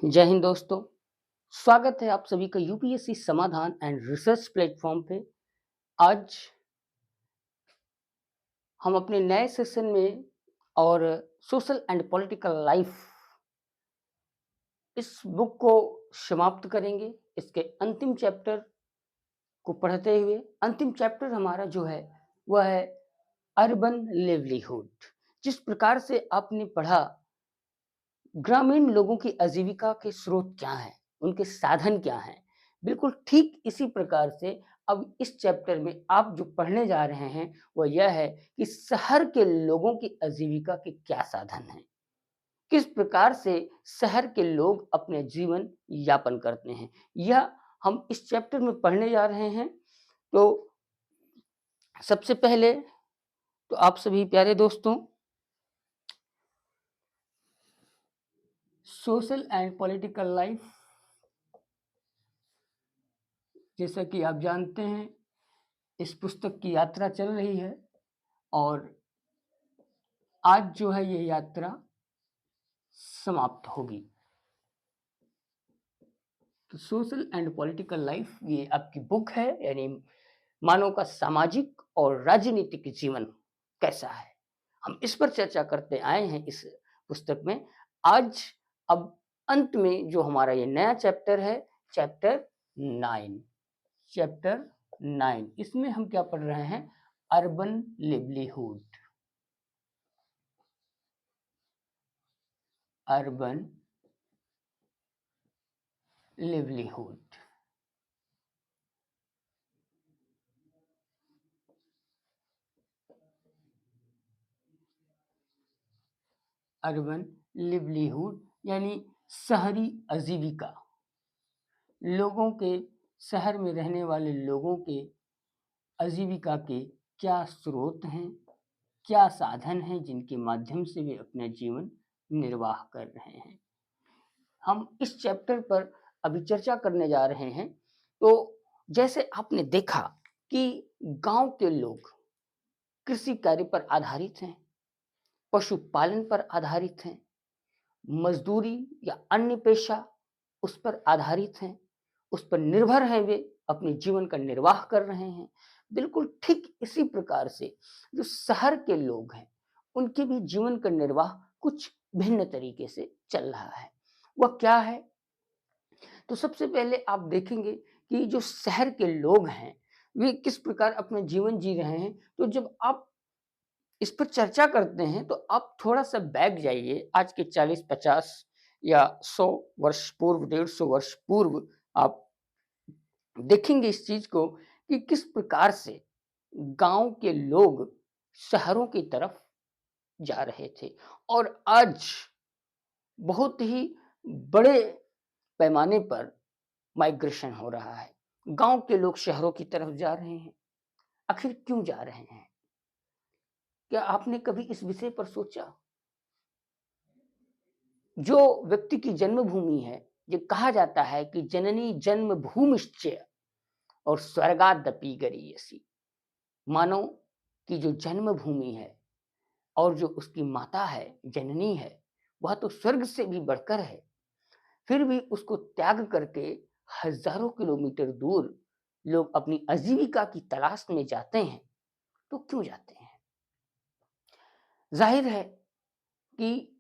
जय हिंद दोस्तों। स्वागत है आप सभी का यूपीएससी समाधान एंड रिसर्च प्लेटफॉर्म पे। आज हम अपने नए सेशन में और सोशल एंड पॉलिटिकल लाइफ इस बुक को समाप्त करेंगे। इसके अंतिम चैप्टर को पढ़ते हुए अंतिम चैप्टर हमारा जो है वह है अर्बन लिवलीहुड। जिस प्रकार से आपने पढ़ा ग्रामीण लोगों की आजीविका के स्रोत क्या हैं, उनके साधन क्या हैं, बिल्कुल ठीक इसी प्रकार से अब इस चैप्टर में आप जो पढ़ने जा रहे हैं, वो यह है कि शहर के लोगों की आजीविका के क्या साधन हैं। किस प्रकार से शहर के लोग अपने जीवन यापन करते हैं, यह हम इस चैप्टर में पढ़ने जा रहे हैं। तो सबसे पहले तो आप सभी प्यारे दोस्तों, सोशल एंड पॉलिटिकल लाइफ, जैसा कि आप जानते हैं इस पुस्तक की यात्रा चल रही है और आज जो है ये यात्रा समाप्त होगी। तो सोशल एंड पॉलिटिकल लाइफ ये आपकी बुक है, यानी मानव का सामाजिक और राजनीतिक जीवन कैसा है, हम इस पर चर्चा करते आए हैं इस पुस्तक में। आज अब अंत में जो हमारा ये नया चैप्टर है, चैप्टर 9। चैप्टर 9 इसमें हम क्या पढ़ रहे हैं? Urban livelihood. Urban livelihood. Urban livelihood यानी शहरी आजीविका। लोगों के, शहर में रहने वाले लोगों के आजीविका के क्या स्रोत हैं, क्या साधन हैं जिनके माध्यम से वे अपना जीवन निर्वाह कर रहे हैं। हम इस चैप्टर पर अभी चर्चा करने जा रहे हैं। तो जैसे आपने देखा कि गांव के लोग कृषि कार्य पर आधारित हैं, पशुपालन पर आधारित हैं, मजदूरी या अन्य पेशा उस पर आधारित हैं, उस पर निर्भर हैं, वे अपने जीवन का निर्वाह कर रहे हैं। बिल्कुल ठीक इसी प्रकार से जो शहर के लोग हैं, उनके भी जीवन का निर्वाह कुछ भिन्न तरीके से चल रहा है। वह क्या है? तो सबसे पहले आप देखेंगे कि जो शहर के लोग हैं, वे किस प्रकार अपना जीवन जी रहे हैं। तो जब आप इस पर चर्चा करते हैं तो आप थोड़ा-सा बैक जाइए, आज के 40-50 या 100 वर्ष पूर्व, 150 वर्ष पूर्व आप देखेंगे इस चीज़ को कि किस प्रकार से गाँव के लोग शहरों की तरफ जा रहे थे और आज बहुत ही बड़े पैमाने पर माइग्रेशन हो रहा है। गाँव के लोग शहरों की तरफ जा रहे हैं। आखिर क्यों जा रहे हैं? क्या आपने कभी इस विषय पर सोचा? जो व्यक्ति की जन्मभूमि है, ये कहा जाता है कि जननी जन्मभूमिश्च और स्वर्गादपि गरीयसी। मानो कि जो जन्मभूमि है और जो उसकी माता है, जननी है, वह तो स्वर्ग से भी बढ़कर है। फिर भी उसको त्याग करके हज़ारों किलोमीटर दूर लोग अपनी आजीविका की तलाश में जाते हैं। तो क्यों जाते हैं? ज़ाहिर है कि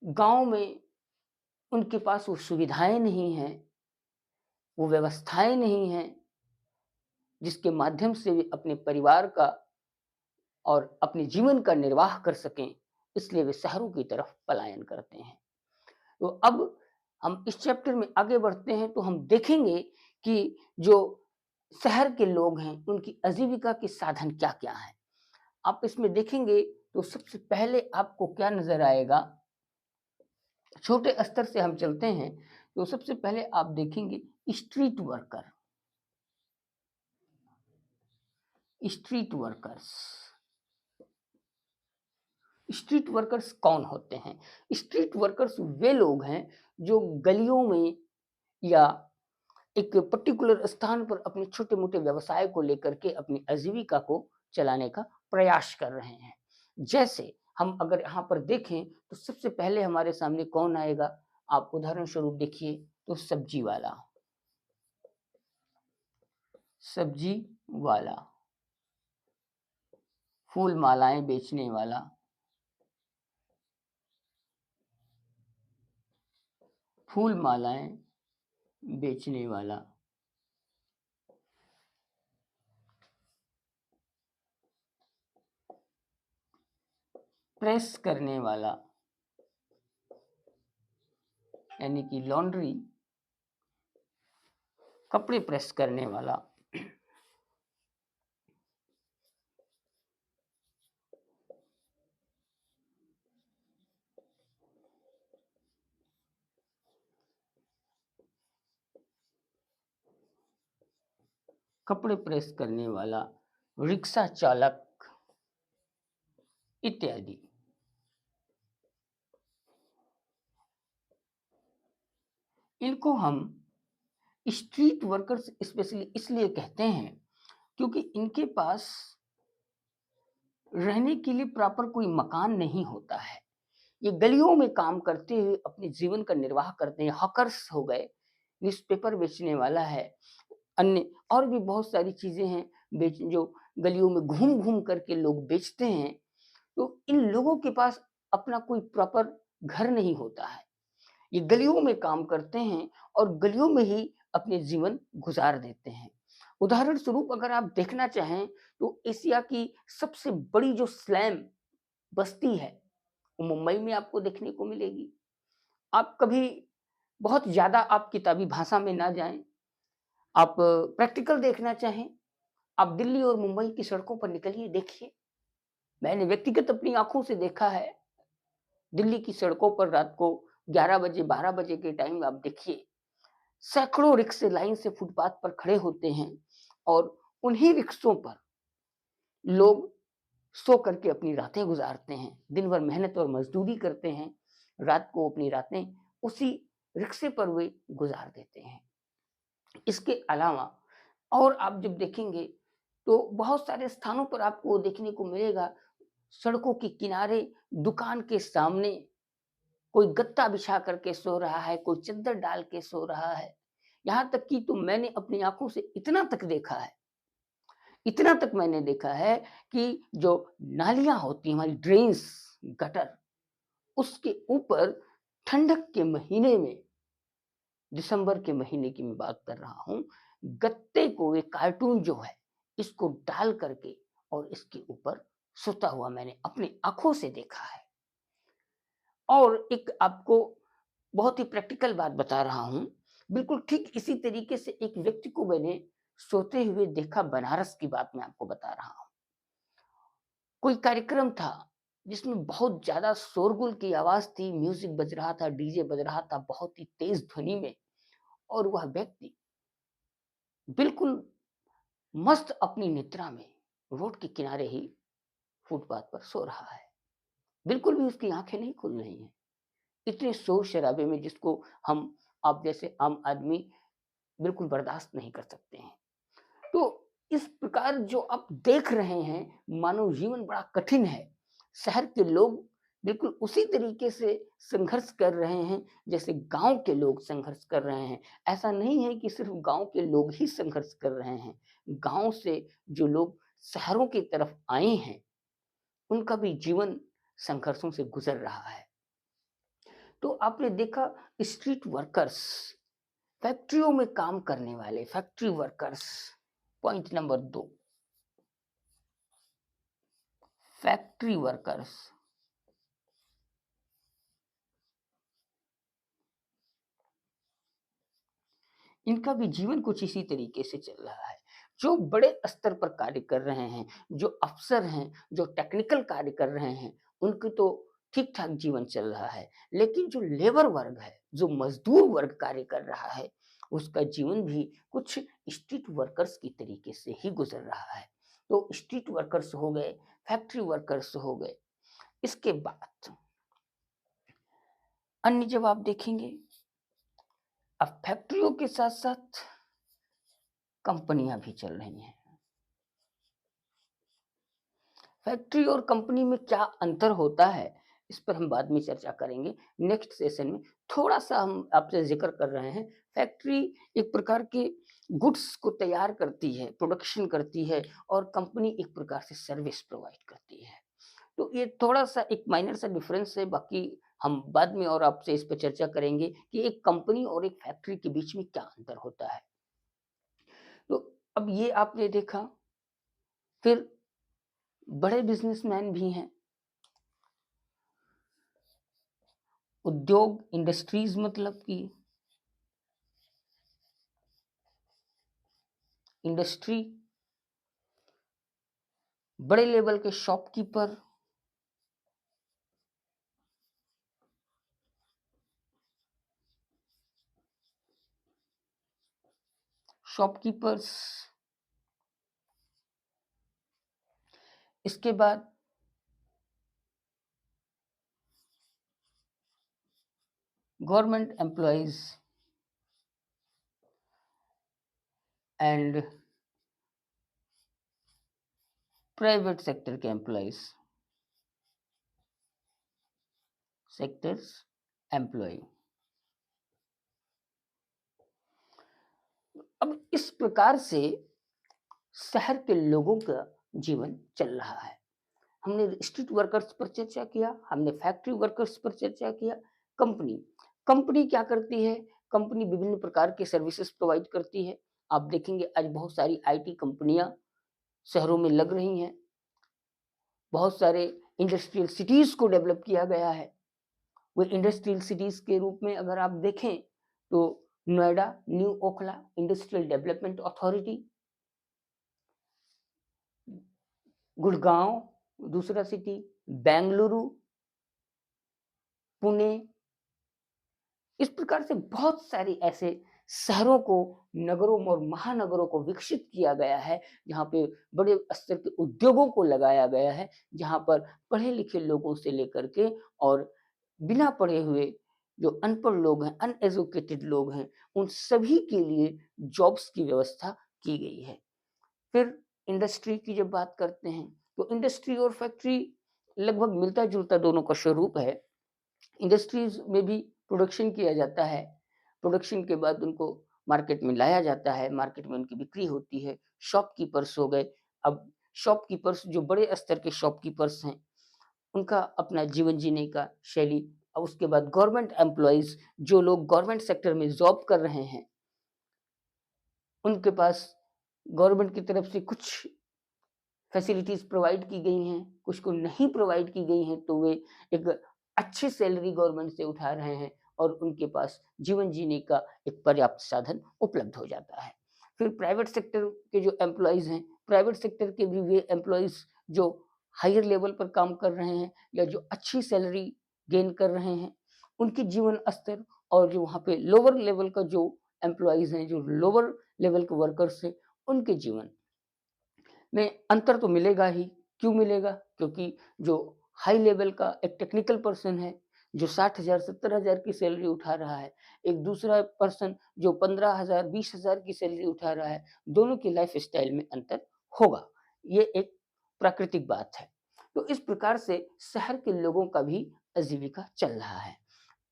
गाँव में उनके पास वो सुविधाएँ नहीं हैं, वो व्यवस्थाएँ नहीं हैं, जिसके माध्यम से वे अपने परिवार का और अपने जीवन का निर्वाह कर सकें, इसलिए वे शहरों की तरफ पलायन करते हैं। तो अब हम इस चैप्टर में आगे बढ़ते हैं तो हम देखेंगे कि जो शहर के लोग हैं, उनकी आजीविका के साधन क्या-क्या हैं। आप इसमें देखेंगे तो सबसे पहले आपको क्या नज़र आएगा, छोटे स्तर से हम चलते हैं, तो सबसे पहले आप देखेंगे street worker. Street workers. Street workers कौन होते हैं? स्ट्रीट वर्कर्स वे लोग हैं जो गलियों में या एक पर्टिकुलर स्थान पर अपने छोटे-मोटे व्यवसाय को लेकर के अपनी आजीविका को चलाने का प्रयास कर रहे हैं। जैसे हम अगर यहाँ पर देखें तो सबसे पहले हमारे सामने कौन आएगा? आप उदाहरण स्वरूप देखिए तो सब्जी वाला, सब्जी वाला, फूल मालाएँ बेचने वाला, फूल मालाएँ बेचने वाला, प्रेस करने वाला, यानी कि लॉन्ड्री, कपड़े प्रेस करने वाला, कपड़े प्रेस करने वाला, रिक्शा चालक इत्यादि। इनको हम स्ट्रीट वर्कर्स स्पेशली इसलिए कहते हैं क्योंकि इनके पास रहने के लिए प्रॉपर कोई मकान नहीं होता है। ये गलियों में काम करते हुए अपने जीवन का निर्वाह करते हैं। हॉकर्स हो गए, न्यूज़पेपर बेचने वाला है, अन्य और भी बहुत सारी चीज़ें हैं बेच जो गलियों में घूम-घूम करके लोग बेचते हैं। तो इन लोगों के पास अपना कोई प्रॉपर घर नहीं होता है। ये गलियों में काम करते हैं और गलियों में ही अपने जीवन गुजार देते हैं। उदाहरण स्वरूप अगर आप देखना चाहें तो एशिया की सबसे बड़ी जो स्लैम बस्ती है, वो मुंबई में आपको देखने को मिलेगी। आप कभी बहुत ज़्यादा आप किताबी भाषा में ना जाएँ, आप प्रैक्टिकल देखना चाहें, आप दिल्ली और मुंबई की सड़कों पर निकलिए, देखिए। मैंने व्यक्तिगत अपनी आँखों से देखा है, दिल्ली की सड़कों पर रात को 11 बजे, 12 बजे के टाइम आप देखिए, सैकड़ों रिक्शे लाइन से फुटपाथ पर खड़े होते हैं और उन्हीं रिक्शों पर लोग सो करके अपनी रातें गुज़ारते हैं। दिन भर मेहनत और मज़दूरी करते हैं, रात को अपनी रातें उसी रिक्शे पर वे गुज़ार देते हैं। इसके अलावा और आप जब देखेंगे तो बहुत सारे स्थानों पर आपको देखने को मिलेगा, सड़कों के किनारे दुकान के सामने कोई गत्ता बिछा करके सो रहा है, कोई चद्दर डाल के सो रहा है। यहाँ तक कि तो मैंने अपनी आँखों से इतना तक देखा है, इतना तक मैंने देखा है कि जो नालियाँ होती हैं, हमारी ड्रेन्स, गटर, उसके ऊपर ठंडक के महीने में, दिसंबर के महीने की मैं बात कर रहा हूँ, गत्ते को एक कार्टून जो है, इसको डाल करके और इसके ऊपर सोता हुआ मैंने अपनी आँखों से देखा है। और एक आपको बहुत ही प्रैक्टिकल बात बता रहा हूँ, बिल्कुल ठीक इसी तरीके से एक व्यक्ति को मैंने सोते हुए देखा, बनारस की बात मैं आपको बता रहा हूँ। कोई कार्यक्रम था, जिसमें बहुत ज़्यादा शोरगुल की आवाज़ थी, म्यूज़िक बज रहा था, डीजे बज रहा था बहुत ही तेज़ ध्वनि में और वह व्यक्ति बिल्कुल मस्त अपनी निद्रा में रोड के किनारे ही फुटपाथ पर सो रहा है। बिल्कुल भी उसकी आँखें नहीं खुल रही हैं। इतने शोर-शराबे में जिसको हम आप जैसे आम आदमी बिल्कुल बर्दाश्त नहीं कर सकते हैं। तो इस प्रकार जो आप देख रहे हैं, मानव जीवन बड़ा कठिन है। शहर के लोग बिल्कुल उसी तरीके से संघर्ष कर रहे हैं, जैसे गाँव के लोग संघर्ष कर रहे हैं। ऐसा नहीं है कि सिर्फ़ गाँव के लोग ही संघर्ष कर रहे हैं। गाँव से जो लोग शहरों की तरफ आए हैं, उनका भी जीवन संघर्षों से गुज़र रहा है। तो आपने देखा स्ट्रीट वर्कर्स, फैक्ट्रियों में काम करने वाले factory workers, point number 2, factory workers, इनका भी जीवन कुछ इसी तरीके से चल रहा है। जो बड़े स्तर पर कार्य कर रहे हैं, जो अफ़सर हैं, जो टेक्निकल कार्य कर रहे हैं, उनकी तो ठीक-ठाक जीवन चल रहा है। लेकिन जो लेबर वर्ग है, जो मज़दूर वर्ग कार्य कर रहा है, उसका जीवन भी कुछ स्ट्रीट वर्कर्स की तरीके से ही गुज़र रहा है। तो स्ट्रीट वर्कर्स हो गए, फैक्ट्री वर्कर्स हो गए। इसके बाद अन्य जब आप देखेंगे, अब फैक्ट्रियों के साथ-साथ कंपनियाँ भी चल रही हैं। फैक्ट्री और कंपनी में क्या अंतर होता है, इस पर हम बाद में चर्चा करेंगे नेक्स्ट सेशन में। थोड़ा सा हम आपसे जिक्र कर रहे हैं। फैक्ट्री एक प्रकार के गुड्स को तैयार करती है, प्रोडक्शन करती है, और कंपनी एक प्रकार से सर्विस प्रोवाइड करती है। तो ये थोड़ा-सा एक माइनर सा डिफरेंस है, बाकी हम बाद में और आपसे इस पे चर्चा करेंगे कि एक कंपनी और एक फैक्ट्री के बीच में क्या अंतर होता है। तो अब ये आपने देखा, फिर बड़े बिज़नेसमैन भी हैं। उद्योग, इंडस्ट्रीज़ मतलब कि इंडस्ट्री, बड़े लेवल के शॉपकीपर, शॉपकीपर्स, इसके बाद government employees and private sector के एम्प्लॉइज़, सेक्टर्स एम्प्लॉयी। अब इस प्रकार से शहर के लोगों का जीवन चल रहा है। हमने स्ट्रीट वर्कर्स पर चर्चा किया, हमने फैक्ट्री वर्कर्स पर चर्चा किया। कंपनी, कंपनी क्या करती है? कंपनी विभिन्न प्रकार के सर्विसेज प्रोवाइड करती है। आप देखेंगे आज बहुत सारी आईटी कंपनियां शहरों में लग रही हैं। बहुत सारे इंडस्ट्रियल सिटीज को डेवलप किया गया है। वो इंडस्ट्रियल सिटीज के रूप में अगर आप देखें तो Noida, new Okhla industrial development authority, Gurgaon दूसरा सिटी, बेंगलुरु, पुणे, इस प्रकार से बहुत सारे ऐसे शहरों को, नगरों और महानगरों को विकसित किया गया है, जहाँ पे बड़े स्तर के उद्योगों को लगाया गया है, जहाँ पर पढ़े लिखे लोगों से लेकर के और बिना पढ़े हुए जो अनपढ़ लोग हैं, अनएजुकेटेड लोग हैं, उन सभी के लिए जॉब्स की व्यवस्था की गई है। फिर इंडस्ट्री की जब बात करते हैं, तो इंडस्ट्री और फैक्ट्री लगभग मिलता-जुलता दोनों का स्वरूप है। इंडस्ट्रीज में भी प्रोडक्शन किया जाता है। प्रोडक्शन के बाद उनको मार्केट में लाया जाता है, मार्केट में उनकी बिक्री होती है। शॉपकीपर्स हो गए। अब शॉपकीपर्स जो बड़े स्तर के शॉपकीपर्स हैं, उनका अपना जीवन जीने का शैली। और उसके बाद गवर्नमेंट एम्प्लॉइज़, जो लोग गवर्नमेंट सेक्टर में जॉब कर रहे हैं, उनके पास गवर्नमेंट की तरफ से कुछ फैसिलिटीज़ प्रोवाइड की गई हैं, कुछ को नहीं प्रोवाइड की गई हैं, तो वे एक अच्छी सैलरी गवर्नमेंट से उठा रहे हैं और उनके पास जीवन जीने का एक पर्याप्त साधन उपलब्ध हो जाता है। फिर प्राइवेट सेक्टर के जो एम्प्लॉइज़ हैं, प्राइवेट सेक्टर के भी वे एम्प्लॉइज़ जो हायर लेवल पर काम कर रहे हैं या जो अच्छी सैलरी गेन कर रहे हैं, उनके जीवन स्तर और जो वहाँ पे लोअर लेवल का जो एम्प्लॉइज़ हैं, जो लोअर लेवल के वर्कर्स हैं, उनके जीवन में अंतर तो मिलेगा ही। क्यों मिलेगा? क्योंकि जो हाई लेवल का एक टेक्निकल पर्सन है, जो 60,000 70,000 की सैलरी उठा रहा है, एक दूसरा पर्सन जो 15,000 20,000 की सैलरी उठा रहा है, दोनों की लाइफ़स्टाइल में अंतर होगा। ये एक प्राकृतिक बात है। तो इस प्रकार से शहर के लोगों का भी आजीविका चल रहा है।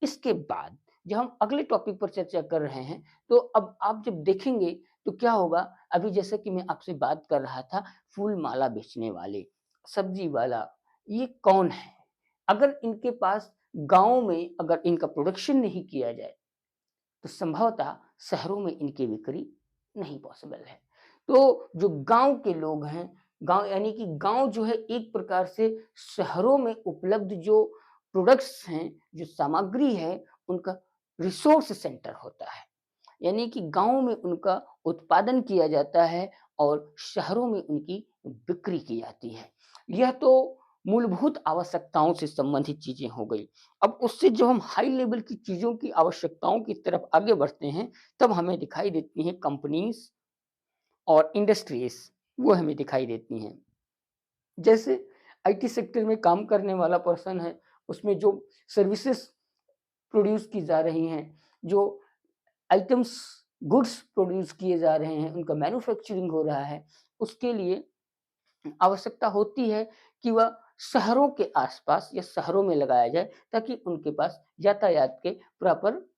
इसके बाद जब हम अगले टॉपिक पर चर्चा कर रहे हैं, तो अब आप जब देखेंगे तो क्या होगा, अभी जैसे कि मैं आपसे बात कर रहा था फूल माला बेचने वाले, सब्जी वाला, ये कौन है? अगर इनके पास गाँव में अगर इनका प्रोडक्शन नहीं किया जाए, तो संभवतः शहरों में इनकी बिक्री नहीं पॉसिबल है। तो जो गाँव के लोग हैं, गाँव यानी कि गाँव जो है एक प्रकार से शहरों में उपलब्ध जो प्रोडक्ट्स हैं, जो सामग्री है, उनका रिसोर्स सेंटर होता है। यानी कि गाँव में उनका उत्पादन किया जाता है और शहरों में उनकी बिक्री की जाती है। यह तो मूलभूत आवश्यकताओं से संबंधित चीज़ें हो गई। अब उससे जब हम हाई लेवल की चीज़ों की आवश्यकताओं की तरफ आगे बढ़ते हैं, तब हमें दिखाई देती हैं कंपनीज़ और इंडस्ट्रीज़, वो हमें दिखाई देती हैं। जैसे आईटी सेक्टर में काम करने वाला पर्सन है, उसमें जो सर्विसेज़ प्रोड्यूस की जा रही हैं, जो आइटम्स, गुड्स प्रोड्यूस किए जा रहे हैं, उनका मैन्युफैक्चरिंग हो रहा है, उसके लिए आवश्यकता होती है कि वह शहरों के आसपास या शहरों में लगाया जाए, ताकि उनके पास यातायात के प्रॉपर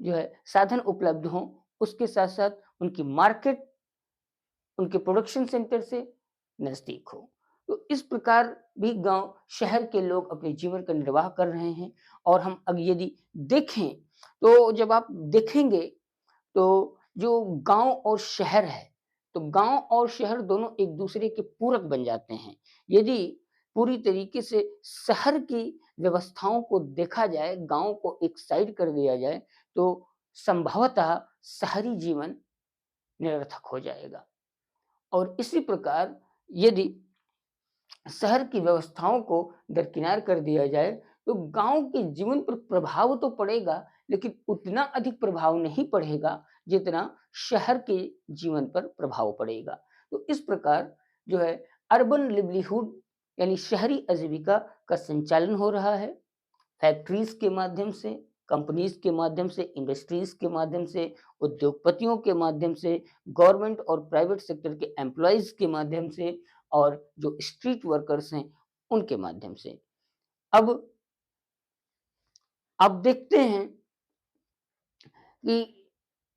जो है साधन उपलब्ध हों। उसके साथ-साथ उनकी मार्केट उनके प्रोडक्शन सेंटर से नज़दीक हो। तो इस प्रकार भी गाँव शहर के लोग अपने जीवन का निर्वाह कर रहे हैं। और हम अब यदि देखें, तो जब आप देखेंगे तो जो गाँव और शहर है, तो गाँव और शहर दोनों एक-दूसरे के पूरक बन जाते हैं। यदि पूरी तरीके से शहर की व्यवस्थाओं को देखा जाए, गाँव को एक साइड कर दिया जाए, तो संभवतः शहरी जीवन निरर्थक हो जाएगा। और इसी प्रकार यदि शहर की व्यवस्थाओं को दरकिनार कर दिया जाए, तो गाँव के जीवन पर प्रभाव तो पड़ेगा, लेकिन उतना अधिक प्रभाव नहीं पड़ेगा, जितना शहर के जीवन पर प्रभाव पड़ेगा। तो इस प्रकार जो है अर्बन लिवलीहुड यानी शहरी आजीविका का संचालन हो रहा है। फैक्ट्रीज़ के माध्यम से, कंपनीज़ के माध्यम से, इंडस्ट्रीज़ के माध्यम से, उद्योगपतियों के माध्यम से, गवर्नमेंट और प्राइवेट सेक्टर के एम्प्लॉइज़ के माध्यम से, और जो स्ट्रीट वर्कर्स हैं, उनके माध्यम से। अब आप देखते हैं कि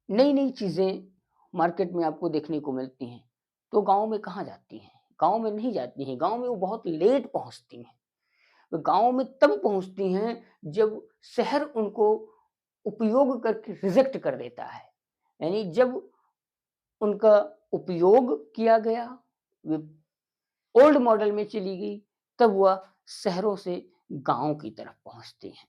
नई-नई चीज़ें मार्केट में आपको देखने को मिलती हैं, तो गाँव में कहाँ जाती हैं? गाँव में नहीं जाती हैं, गाँव में वो बहुत लेट पहुँचती हैं। तो गाँव में तब पहुँचती हैं जब शहर उनको उपयोग करके रिजेक्ट कर देता है। यानी जब उनका उपयोग किया गया, वे ओल्ड मॉडल में चली गई, तब वह शहरों से गाँव की तरफ पहुँचती हैं।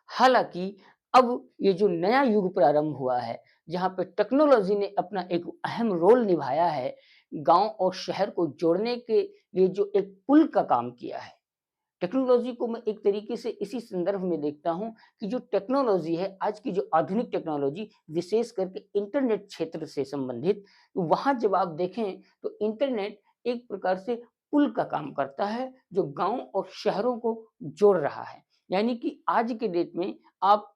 हालाँकि अब ये जो नया युग प्रारंभ हुआ है, जहाँ पे टेक्नोलॉज़ी ने अपना एक अहम रोल निभाया है, गाँव और शहर को जोड़ने के लिए जो एक पुल का काम किया है। टेक्नोलॉज़ी को मैं एक तरीके से इसी संदर्भ में देखता हूँ कि जो टेक्नोलॉज़ी है, आज की जो आधुनिक टेक्नोलॉज़ी, विशेष करके इंटरनेट क्षेत्र से संबंधित, तो वहाँ जब आप देखें तो इंटरनेट एक प्रकार से पुल का काम करता है, जो गाँव और शहरों को जोड़ रहा है। यानी कि आज के डेट में आप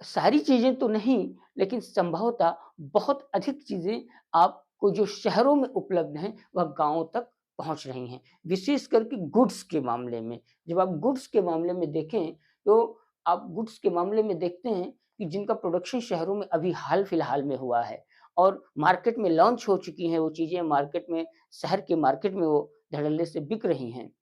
सारी चीज़ें तो नहीं, लेकिन संभवतः बहुत अधिक चीज़ें आपको जो शहरों में उपलब्ध हैं, वह गाँव तक पहुँच रही हैं। विशेष करके गुड्स के मामले में। जब आप गुड्स के मामले में देखें, तो आप गुड्स के मामले में देखते हैं कि जिनका प्रोडक्शन शहरों में अभी हाल-फिलहाल में हुआ है और मार्केट में लॉन्च हो चुकी हैं वो चीज़ें, मार्केट में, शहर के मार्केट में वो धड़ल्ले से बिक रही हैं।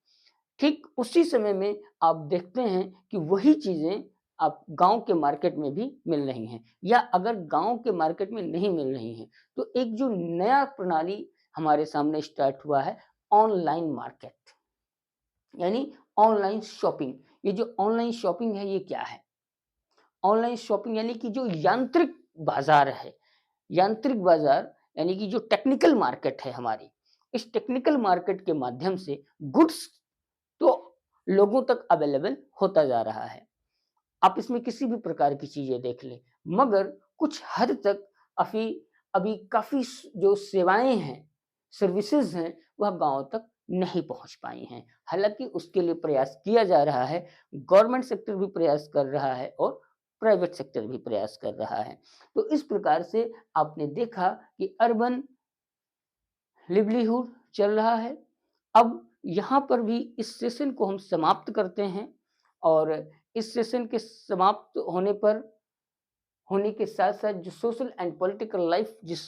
ठीक उसी समय में आप देखते हैं कि वही चीज़ें आप गाँव के मार्केट में भी मिल रही हैं, या अगर गाँव के मार्केट में नहीं मिल रही हैं, तो एक जो नया प्रणाली हमारे सामने स्टार्ट हुआ है, ऑनलाइन मार्केट, यानी ऑनलाइन शॉपिंग। ये जो ऑनलाइन शॉपिंग है, ये क्या है? ऑनलाइन शॉपिंग यानी कि जो यांत्रिक बाज़ार है, यांत्रिक बाज़ार यानी कि जो टेक्निकल मार्केट है हमारी, इस टेक्निकल मार्केट के माध्यम से गुड्स तो लोगों तक अवेलेबल होता जा रहा है। आप इसमें किसी भी प्रकार की चीज़ें देख लें, मगर कुछ हद तक अभी अभी काफ़ी जो सेवाएँ हैं, सर्विसेज़ हैं, वह गाँव तक नहीं पहुँच पाई हैं। हालाँकि उसके लिए प्रयास किया जा रहा है, गवर्नमेंट सेक्टर भी प्रयास कर रहा है और प्राइवेट सेक्टर भी प्रयास कर रहा है। तो इस प्रकार से आपने देखा कि अर्बन लिवलीहुड चल रहा है। अब यहाँ पर भी इस सेशन को हम समाप्त करते हैं, और इस सेशन के समाप्त होने के साथ-साथ जो सोशल एंड पॉलिटिकल लाइफ जिस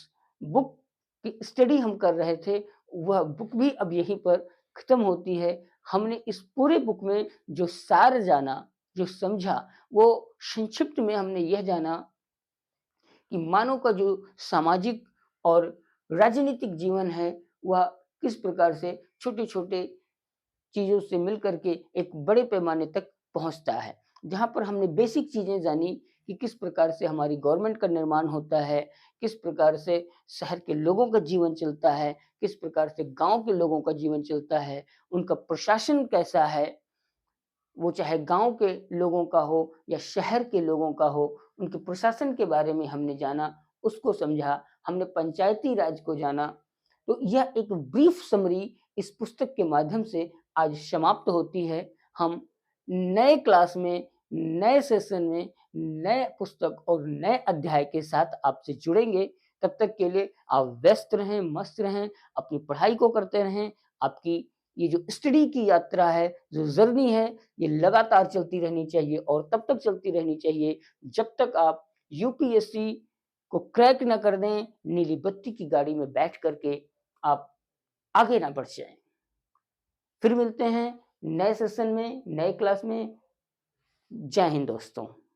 बुक की स्टडी हम कर रहे थे, वह बुक भी अब यहीं पर खत्म होती है। हमने इस पूरे बुक में जो सार जाना, जो समझा, वो संक्षिप्त में हमने यह जाना कि मानव का जो सामाजिक और राजनीतिक जीवन है, वह किस प्रकार से छोटे-छोटे चीज़ों से मिल कर के एक बड़े पैमाने तक पहुँचता है। जहाँ पर हमने बेसिक चीज़ें जानी कि किस प्रकार से हमारी गवर्नमेंट का निर्माण होता है, किस प्रकार से शहर के लोगों का जीवन चलता है, किस प्रकार से गाँव के लोगों का जीवन चलता है, उनका प्रशासन कैसा है, वो चाहे गाँव के लोगों का हो या शहर के लोगों का हो, उनके प्रशासन के बारे में हमने जाना, उसको समझा, हमने पंचायती राज को जाना। तो यह एक ब्रीफ समरी इस पुस्तक के माध्यम से आज समाप्त होती है। हम नए क्लास में, नए सेशन में, नए पुस्तक और नए अध्याय के साथ आपसे जुड़ेंगे। तब तक के लिए आप व्यस्त रहें, मस्त रहें, अपनी पढ़ाई को करते रहें। आपकी ये जो स्टडी की यात्रा है, जो जर्नी है, ये लगातार चलती रहनी चाहिए और तब तक चलती रहनी चाहिए जब तक आप यूपीएससी को क्रैक ना कर दें, नीली बत्ती की गाड़ी में बैठ करके आप आगे ना बढ़ जाएँ। फिर मिलते हैं नए सेशन में, नए क्लास में। जय हिंद दोस्तों।